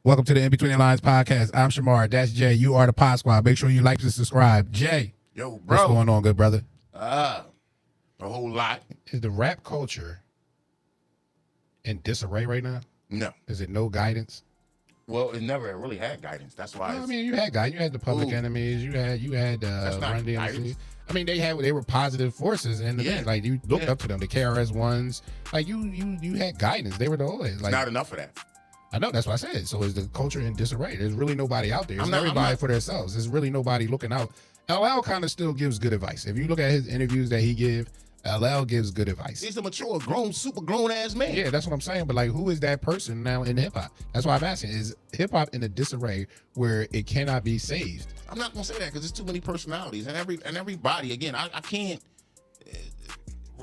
Welcome to the In Between the Lines podcast. I'm Shamar. That's Jay. You are the Pod Squad. Make sure you like and subscribe. Jay. Yo, bro. What's going on, good brother? A whole lot. Is the rap culture in disarray right now? No. Is it no guidance? Well, it never really had guidance. That's why. I mean, you had guys. You had the Public Enemies. You had Run DMC. I mean, they were positive forces in the thing. Like you looked up to them. The KRS Ones. Like you had guidance. They were the always like not enough of that. I know, that's what I said. So is the culture in disarray? There's really nobody out there. It's everybody for themselves. There's really nobody looking out. LL kind of still gives good advice. If you look at his interviews that he give, LL gives good advice. He's a mature, super grown ass man. Yeah, that's what I'm saying. But like, who is that person now in hip hop? That's why I'm asking. Is hip hop in a disarray where it cannot be saved? I'm not gonna say that because there's too many personalities and everybody. Again, I can't.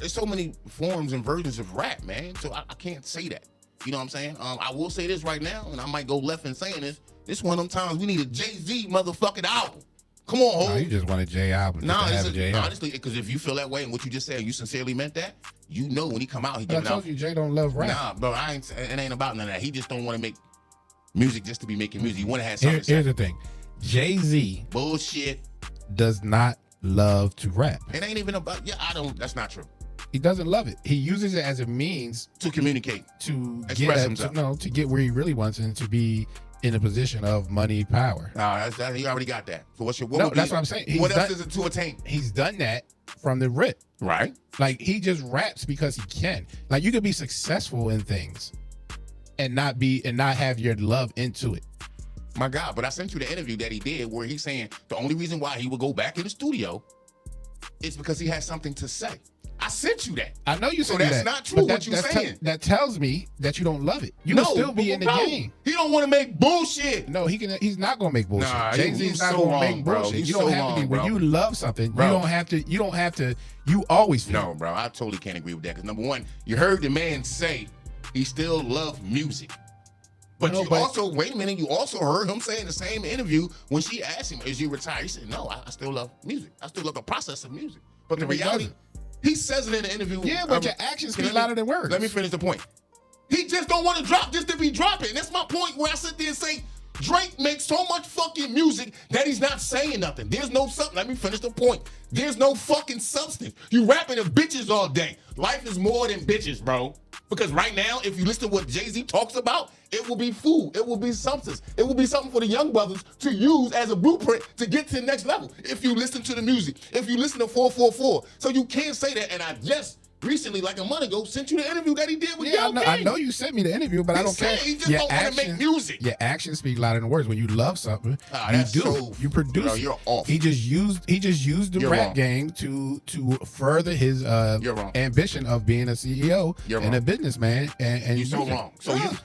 There's so many forms and versions of rap, man. So I can't say that. You know what I'm saying? I will say this right now, and I might go left in saying this. This one of them times we need a Jay-Z motherfucking album. Come on, ho. No, you just want a Jay album. Honestly, because if you feel that way and what you just said, you sincerely meant that, you know when he come out, he give it out. I told you, Jay don't love rap. Nah, bro, it ain't about none of that. He just don't want to make music just to be making music. He want to have something to say. Here's the thing. Jay-Z bullshit does not love to rap. It ain't even about, that's not true. He doesn't love it. He uses it as a means to communicate, to express himself. To get where he really wants and to be in a position of money, power. He already got that. So that's what I'm saying. What else is it to attain? He's done that from the rip. Right. Like he just raps because he can. Like you could be successful in things and not have your love into it. My God, but I sent you the interview that he did where he's saying the only reason why he would go back in the studio is because he has something to say. I sent you that. I know you said that. So that's not true what you're saying. That tells me that you don't love it. You will still be in the game. He don't want to make bullshit. No, he's not gonna make bullshit. Nah, Jay-Z's not gonna make bullshit. You don't have to be. When you love something, you don't have to. You always feel. No, bro, I totally can't agree with that. Because number one, you heard the man say he still loves music. But you also heard him say in the same interview when she asked him, is you retired? He said, no, I still love music. I still love the process of music. But the reality, he says it in the interview. Yeah, but your actions speak louder than words. Let me finish the point. He just don't want to drop just to be dropping. That's my point where I sit there and say, Drake makes so much fucking music that he's not saying nothing. There's no something. Let me finish the point. There's no fucking substance. You rapping to bitches all day. Life is more than bitches, bro. Because right now, if you listen to what Jay-Z talks about, it will be food. It will be substance. It will be something for the young brothers to use as a blueprint to get to the next level. If you listen to the music, if you listen to 444. So you can't say that. And I just recently, like a month ago, sent you the interview that he did with Yo King. I know you sent me the interview, but I don't care. He just don't want to make music. Your actions speak louder than words. When you love something, you produce. Bro, you're off. He just used the rap game to further his ambition of being a CEO and a businessman. And you're so wrong.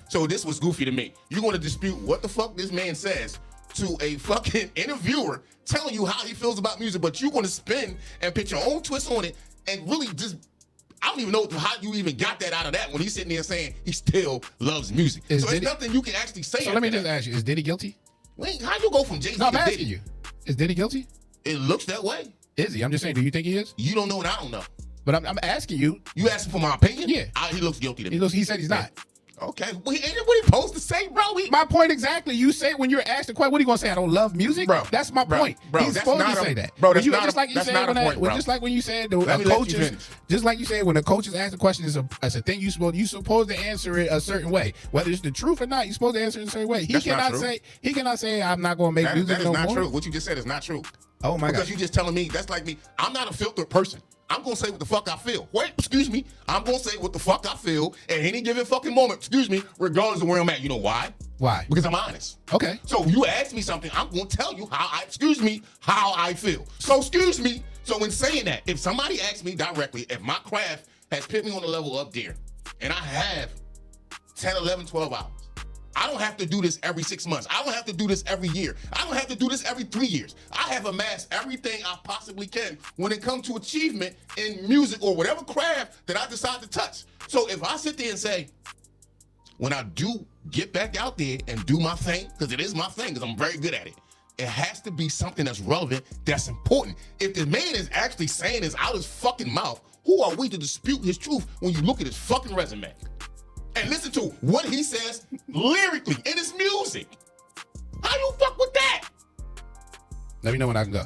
So this was goofy to me. You're going to dispute what the fuck this man says to a fucking interviewer telling you how he feels about music, but you're going to spin and put your own twist on it and really just. I don't even know how you even got that out of that when he's sitting there saying he still loves music. So there's nothing you can actually say. So let me just ask you, is Diddy guilty? Wait, how you go from Jay-Z to Diddy? I'm asking you. Is Diddy guilty? It looks that way. Is he? I'm just saying, do you think he is? You don't know and I don't know. But I'm asking you. You asking for my opinion? Yeah. He looks guilty to me. He said he's not. Okay. Well, ain't it what he supposed to say, bro? My point exactly. You say when you're asked the question, what are you going to say? I don't love music? Bro, that's my point. Bro, he's supposed to say that. Bro, that's just like you said when you said the coaches, just like you said when the coaches ask the question, it's a thing you're supposed to answer it a certain way. Whether it's the truth or not, you're supposed to answer it a certain way. He cannot say I'm not going to make music no more. That is not true. What you just said is not true. Oh my God. Because you just telling me, that's like me. I'm not a filtered person. I'm going to say what the fuck I feel. I'm going to say what the fuck I feel at any given fucking moment, regardless of where I'm at. You know why? Why? Because I'm honest. Okay. So you ask me something, I'm going to tell you how I feel. So So in saying that, if somebody asks me directly, if my craft has put me on a level up there, and I have 10, 11, 12 hours, I don't have to do this every 6 months. I don't have to do this every year. I don't have to do this every 3 years. I have amassed everything I possibly can when it comes to achievement in music or whatever craft that I decide to touch. So if I sit there and say, when I do get back out there and do my thing, because it is my thing, because I'm very good at it, it has to be something that's relevant, that's important. If the man is actually saying this out his fucking mouth, who are we to dispute his truth when you look at his fucking resume? and listen to what he says lyrically in his music. How you fuck with that? Let me know when I can go.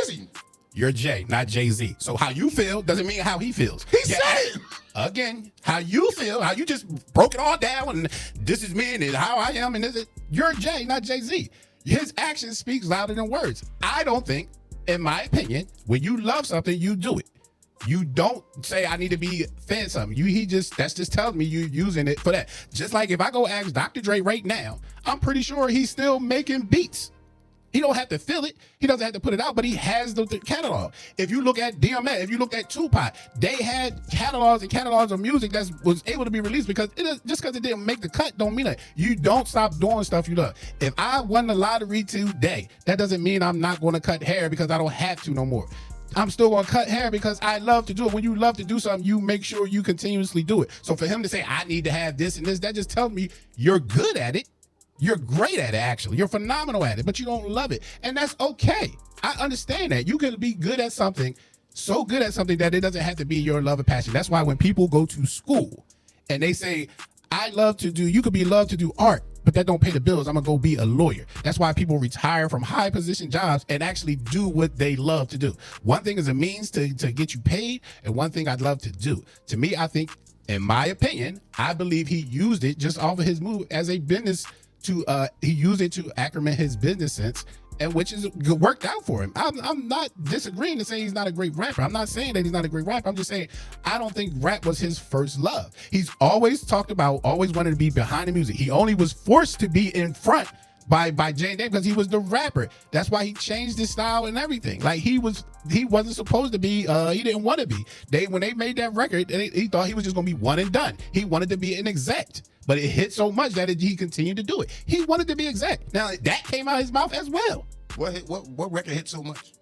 Easy. You're Jay, not Jay-Z. So how you feel doesn't mean how he feels. He said it. Again, how you feel, how you just broke it all down, and this is me, and how I am, and this is, you're Jay, not Jay-Z. His action speaks louder than words. I don't think, in my opinion, when you love something, you do it. You don't say, I need to be fed something. That's just telling me you're using it for that. Just like if I go ask Dr. Dre right now, I'm pretty sure he's still making beats. He don't have to feel it. He doesn't have to put it out, but he has the catalog. If you look at DMX, if you look at Tupac, they had catalogs and catalogs of music that was able to be released because just because it didn't make the cut don't mean that. You don't stop doing stuff you love. If I won the lottery today, that doesn't mean I'm not going to cut hair because I don't have to no more. I'm still going to cut hair because I love to do it. When you love to do something, you make sure you continuously do it. So for him to say, I need to have this and this, that just tells me you're good at it. You're great at it, actually. You're phenomenal at it, but you don't love it. And that's okay. I understand that. You can be good at something, so good at something that it doesn't have to be your love and passion. That's why when people go to school and they say, you could be love to do art, but that don't pay the bills. I'm going to go be a lawyer. That's why people retire from high position jobs and actually do what they love to do. One thing is a means to get you paid, and one thing I'd love to do. To me, I think, in my opinion, I believe he used it just off of his move as a business he used it to acclimate his business sense, and which is worked out for him. I'm not disagreeing to say he's not a great rapper. I'm not saying that he's not a great rapper. I'm just saying I don't think rap was his first love. He's always always wanted to be behind the music. He only was forced to be in front by Jay and Dave because he was the rapper. That's why he changed his style and everything. Like he wasn't supposed to be. He didn't want to be. When they made that record, he thought he was just gonna be one and done. He wanted to be an exec. But it hit so much that he continued to do it. He wanted to be exec. Now that came out of his mouth as well. What record hit so much?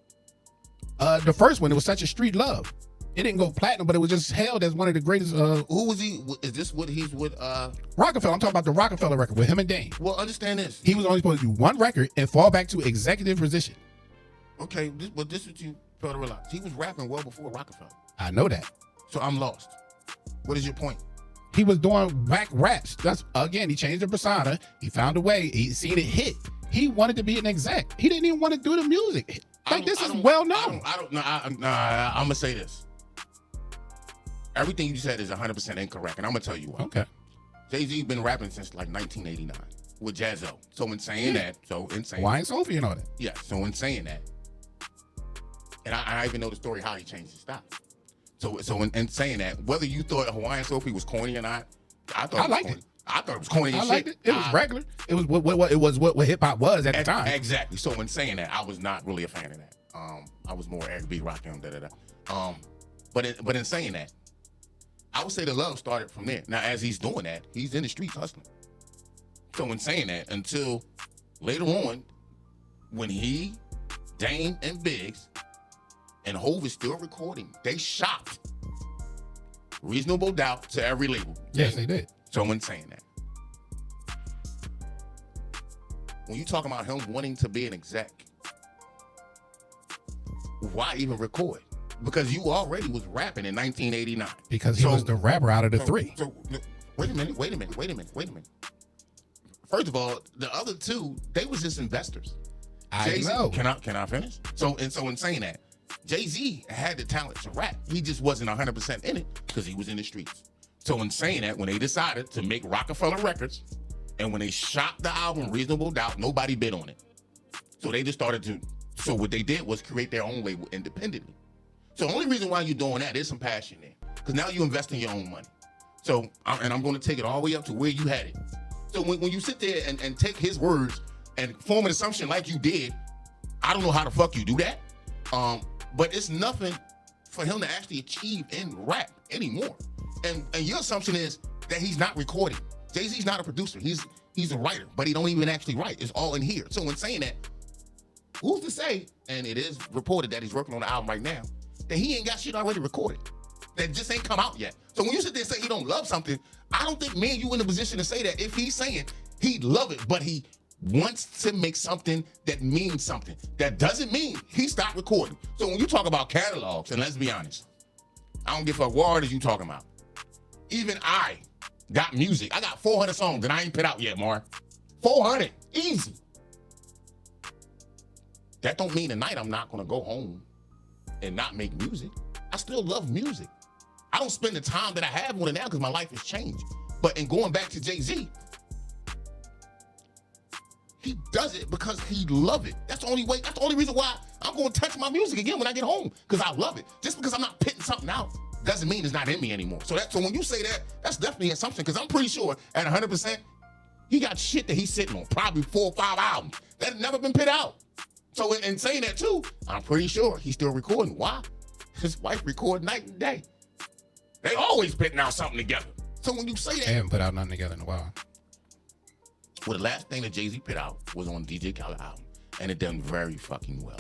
The first one, it was Such a Street Love. It didn't go platinum, but it was just hailed as one of the greatest. Who was he? Is this what he's with? Rockefeller. I'm talking about the Rockefeller record with him and Dane. Well, understand this. He was only supposed to do one record and fall back to executive position. Okay, this is what you fail to realize. He was rapping well before Rockefeller. I know that. So I'm lost. What is your point? He was doing whack raps. That's again, he changed the persona. He found a way. He seen it hit. He wanted to be an exec. He didn't even want to do the music. This is well known. I'm gonna say this. Everything you said is 100% incorrect, and I'm gonna tell you why. Okay. Jay-Z's been rapping since like 1989 with Jazzo. So in saying that, Why ain't Sophie and all that? Yeah. So in saying that, and I even know the story how he changed his style. So in saying that, whether you thought Hawaiian Sophie was corny or not, I thought it was corny as shit. Liked it. It was regular. It was what hip hop was at the time. Exactly. So in saying that, I was not really a fan of that. I was more R&B, rock, and But in saying that, I would say the love started from there. Now, as he's doing that, he's in the streets hustling. So in saying that, until later on, when he, Dame, and Biggs, and Hov is still recording, they shopped Reasonable Doubt to every label. Yes, they did. So in saying that, when you talk about him wanting to be an exec, why even record? Because you already was rapping in 1989. Because he was the rapper out of the three. So wait a minute. First of all, the other two, they was just investors. I know. Can I finish? So in saying that, Jay-Z had the talent to rap. He just wasn't 100% in it because he was in the streets. So in saying that, when they decided to make Rockefeller Records, and when they shot the album Reasonable Doubt, nobody bid on it. So they just started to. So what they did was create their own label independently. So the only reason why you're doing that is some passion there, because now you invest in your own money. So I'm going to take it all the way up to where you had it. So when you sit there and take his words and form an assumption like you did, I don't know how the fuck you do that. But it's nothing for him to actually achieve in rap anymore. And your assumption is that he's not recording. Jay-Z's not a producer. He's a writer, but he don't even actually write. It's all in here. So in saying that, who's to say, and it is reported that he's working on the album right now, that he ain't got shit already recorded that just ain't come out yet. So when you sit there and say he don't love something, I don't think me and you in a position to say that. If he's saying he love it, but he wants to make something that means something, that doesn't mean he stopped recording. So when you talk about catalogs, and let's be honest, I don't give a fuck what artist you talking about. Even I got music. I got 400 songs that I ain't put out yet, Mar. 400, easy. That don't mean tonight I'm not gonna go home and not make music. I still love music. I don't spend the time that I have on it now because my life has changed. But in going back to Jay-Z, he does it because he love it. That's the only way. That's the only reason why I'm going to touch my music again when I get home, because I love it. Just because I'm not pitting something out doesn't mean it's not in me anymore. So when you say that, that's definitely an assumption, because I'm pretty sure at 100%, he got shit that he's sitting on, probably 4 or 5 albums that have never been put out. So in saying that too, I'm pretty sure he's still recording. Why? His wife record night and day. They always putting out something together. So when you say that, they haven't put out nothing together in a while. Well, the last thing that Jay-Z put out was on DJ Khaled album, and it done very fucking well.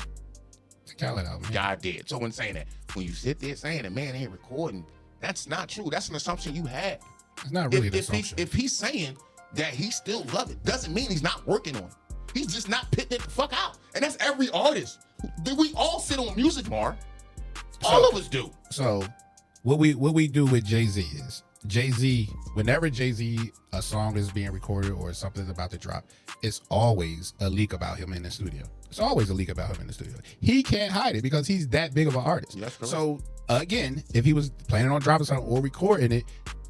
The Khaled album. God did. So when saying that, when you sit there saying that man ain't recording, that's not true. That's an assumption you had. It's not really an assumption. If he's saying that he still love it, doesn't mean he's not working on it. He's just not pitting it the fuck out. And that's every artist. We all sit on music, Mar. All of us do. So what we do with Jay-Z is, Jay-Z, whenever Jay-Z, a song is being recorded or something's about to drop, it's always a leak about him in the studio. It's always a leak about him in the studio. He can't hide it because he's that big of an artist. So again, if he was planning on dropping something or recording it,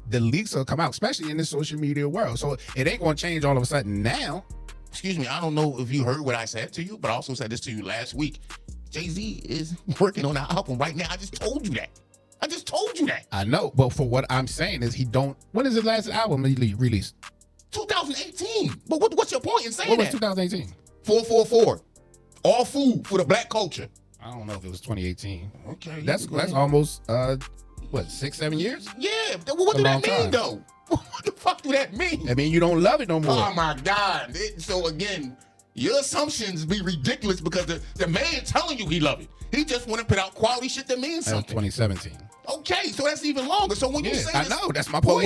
the leaks will come out, especially in the social media world. So it ain't going to change all of a sudden now. Excuse me, I don't know if you heard what I said to you, but I also said this to you last week. Jay-Z is working on an album right now. I just told you that. I know, but for what I'm saying is when is his last album released? 2018. But what's your point in saying that? What was 2018? 444. All food for the black culture. I don't know if it was 2018. Okay. That's almost 6-7 years? Yeah. What do that mean though? What the fuck do that mean? I mean, you don't love it no more. Oh my God. So again, your assumptions be ridiculous because the man telling you he love it. He just want to put out quality shit that means something. 2017. Okay, so that's even longer. So when you say this, I know, that's my point.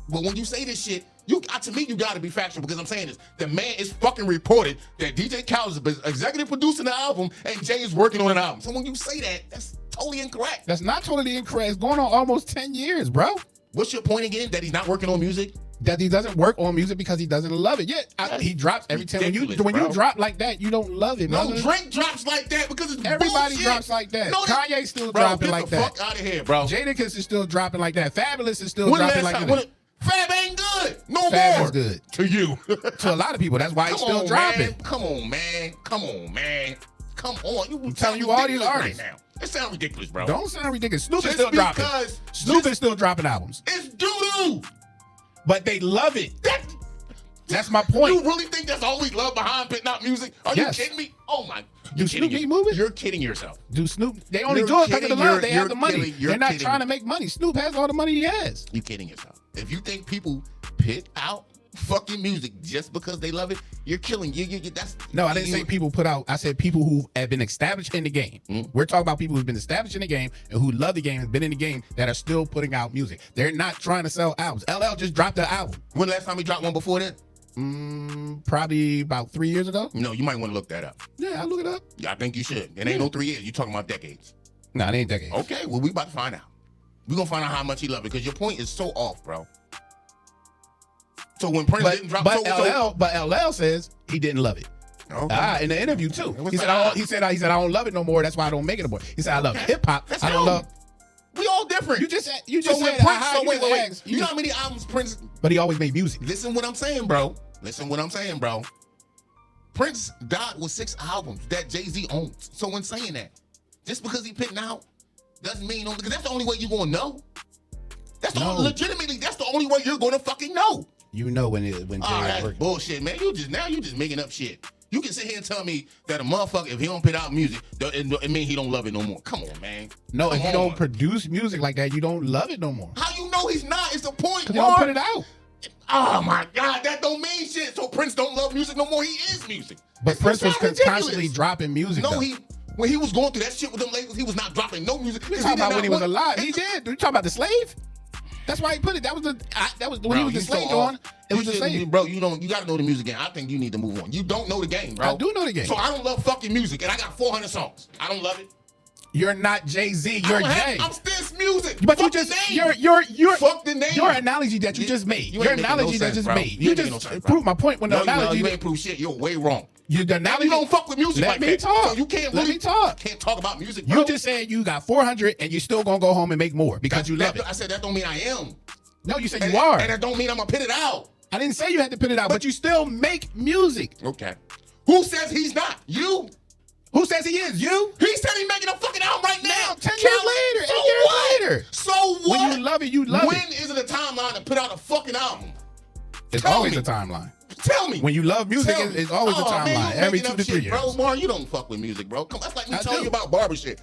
When you say this shit, to me, you gotta be factual, because I'm saying this. The man is fucking reported that DJ Khaled is executive producing the album and Jay is working on an album. So when you say that, that's totally incorrect. That's not totally incorrect. It's going on almost 10 years, bro. What's your point again? That he's not working on music? That he doesn't work on music because he doesn't love it. Yeah, he drops every time. When you drop like that, you don't love it. No, Drake drops like that because it's everybody bullshit. Drops like that. No, Kanye still dropping like that. Get the fuck out of here, bro. Jadakiss is still dropping like that. Fabulous is still dropping like that. Fab ain't good. No Fab more. Is good to you. To a lot of people, that's why he's still dropping. Man. Come on, man. Come on. I'm telling you all these artists right now. It sounds ridiculous, bro. Don't sound ridiculous. Snoop is still dropping. Snoop is still dropping albums. It's doo-doo. But they love it. That's my point. You really think there's always love behind putting out music? Are you kidding me? Oh my! Do Snoop keep moving? You're kidding yourself. Do Snoop? They only do it because of the love. They have the money. They're not trying to make money. Snoop has all the money he has. You kidding yourself? If you think people put out fucking music just because they love it, you're killing you. No, I didn't say people put out. I said people who have been established in the game. We're talking about people who've been established in the game and who love the game and been in the game that are still putting out music. They're not trying to sell albums. LL just dropped the album. When the last time he dropped one before that? Probably about 3 years ago. No, you might want to look that up. Yeah, I'll look it up. Yeah, I think you should. It ain't no 3 years. You're talking about decades. Nah, it ain't decades. Okay, well, we about to find out. We're going to find out how much he loved it, because your point is so off, bro. So when Prince didn't drop... But LL says he didn't love it. Okay. In the interview, too. He said, I don't love it no more. That's why I don't make it no more. He said, I love hip-hop. I don't love... We all different. You just said wait. You know how many albums Prince... But he always made music. Listen what I'm saying, bro. Prince died with 6 albums that Jay-Z owns. So when saying that, just because he putting out doesn't mean... Because that's the only way you're going to know. Legitimately, that's the only way you're going to fucking know. You know when Jay is working. Bullshit, man. You just making up shit. You can sit here and tell me that a motherfucker, if he don't put out music, it means he don't love it no more. Come on, man. No, if you don't produce music like that, you don't love it no more. How you know he's not? It's the point. Because you don't put it out. Oh my God, that don't mean shit. So Prince don't love music no more. He is music. But Prince was constantly dropping music. No, when he was going through that shit with them labels, he was not dropping no music. You talking about when he was alive? He did. You talking about the slave? That's why he put it. That was when he was the slave on. It was the slave. Bro, you gotta know the music game. I think you need to move on. You don't know the game, bro. I do know the game. So I don't love fucking music, and I got 400 songs. I don't love it. You're not Jay-Z. You're Jay. I'm Stis Music. But fuck you just you're fuck the name. Your analogy that you just made. Your analogy that just made. You just proved my point when the analogy. You ain't proved shit. You're way wrong. You don't fuck with music like that. Let me talk. So you can't Let me talk. Can't talk about music, bro. You just said you got 400 and you still gonna go home and make more because you love it. I said that don't mean I am. No, you said you are. And that don't mean I'm gonna put it out. I didn't say you had to put it out, but you still make music. Okay. Who says he's not? You. Who says he is? You? He said he's making a fucking album right now. 10 years later. 8 years later. So what? When you love it, you love it. When is it a timeline to put out a fucking album? It's always a timeline. Tell me. When you love music, it's always a timeline. Every 2 to 3 years. Bro, Mar, you don't fuck with music, bro. Come, that's like me telling you about barber shit.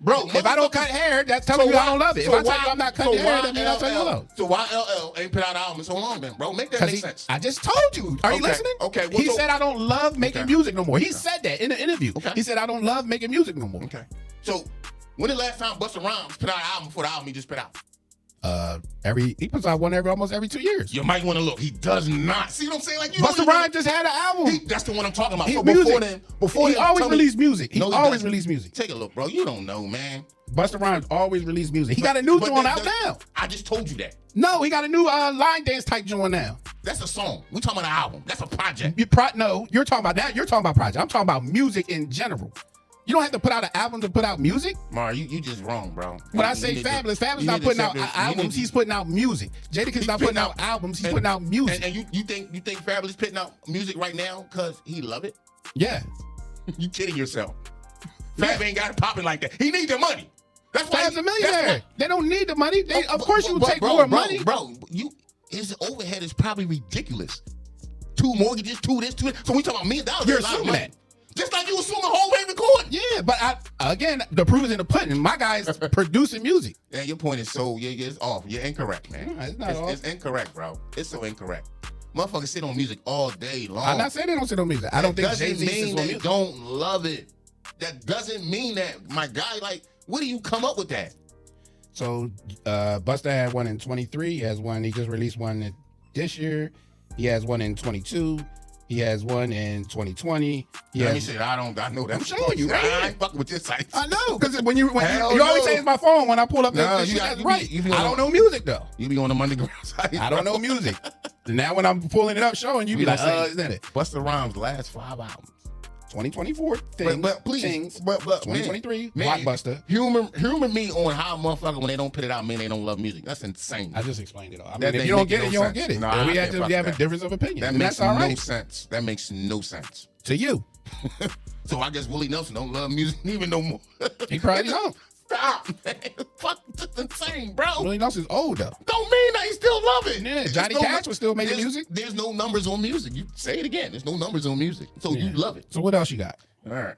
Bro, if I don't cut hair, that's telling you I don't love it. If I tell you I'm not cutting hair, that means I tell you no. So why LL ain't put out an album in so long then, bro? Make that make sense. I just told you. Are you listening? Okay. He said I don't love making music no more. He said that in an interview. He said I don't love making music no more. Okay. So when the last time Busta Rhymes put out an album for the album he just put out? He puts out one almost every 2 years. You might want to look. He does not. See what I'm saying? Like Busta Rhymes just had an album. That's the one I'm talking about. So before he always released music. He always released music. Take a look, bro. You don't know, man. Busta Rhymes always released music. He got a new joint out now. I just told you that. No, he got a new line dance type joint now. That's a song. We talking about an album. That's a project. No, you're talking about that. You're talking about project. I'm talking about music in general. You don't have to put out an album to put out music. Mar, you just wrong, bro. When I say Fabulous not putting out albums, he's putting out music. Jadakiss not putting out albums, he's putting out music. And you think Fabulous putting out music right now because he love it? Yeah. You kidding yourself. Fab ain't got it popping like that. He need the money. That's why Fab's a millionaire. They don't need the money. Of course you would take more money. Bro, his overhead is probably ridiculous. 2 mortgages, 2 this, 2 that. So we talking about $1 million. You're assuming that. Just like you assume the whole way recording. Yeah, but again, the proof is in the pudding. My guy's producing music. Yeah, your point is it's off. You're incorrect, man. It's not off. It's incorrect, bro. It's so incorrect. Motherfuckers sit on music all day long. I'm not saying they don't sit on music. I don't think Jay-Z sits on music. music. Don't love it. That doesn't mean that, my guy. Like, where do you come up with that? So, Busta had one in 23. He has one. He just released one this year. He has one in 22. He has one in 2020. Let me say, I know that. I'm showing you, right? I ain't fucking with this site. I know, because when you always say it's my phone when I pull up this shit, that's right. I don't know music, though. You be on the underground site. I don't know music. Now when I'm pulling it up, showing you, be like, is that it? Busta Rhymes' last 5 albums. 2024 things, but please, but 2023 Blockbuster. Humor me on how a motherfucker when they don't put it out, man, they don't love music. That's insane. I just explained it all. I mean, if you don't get it, you don't get it. No, we have a difference of opinion. That makes no sense. That makes no sense to you. So I guess Willie Nelson don't love music even no more. He probably don't. Stop, man. Fuck, that's insane, bro. Willie Nelson's old though. Don't mean that he still love it. Yeah, Johnny Cash was still making music. There's no numbers on music. You say it again. There's no numbers on music. So you love it. So what else you got? All right.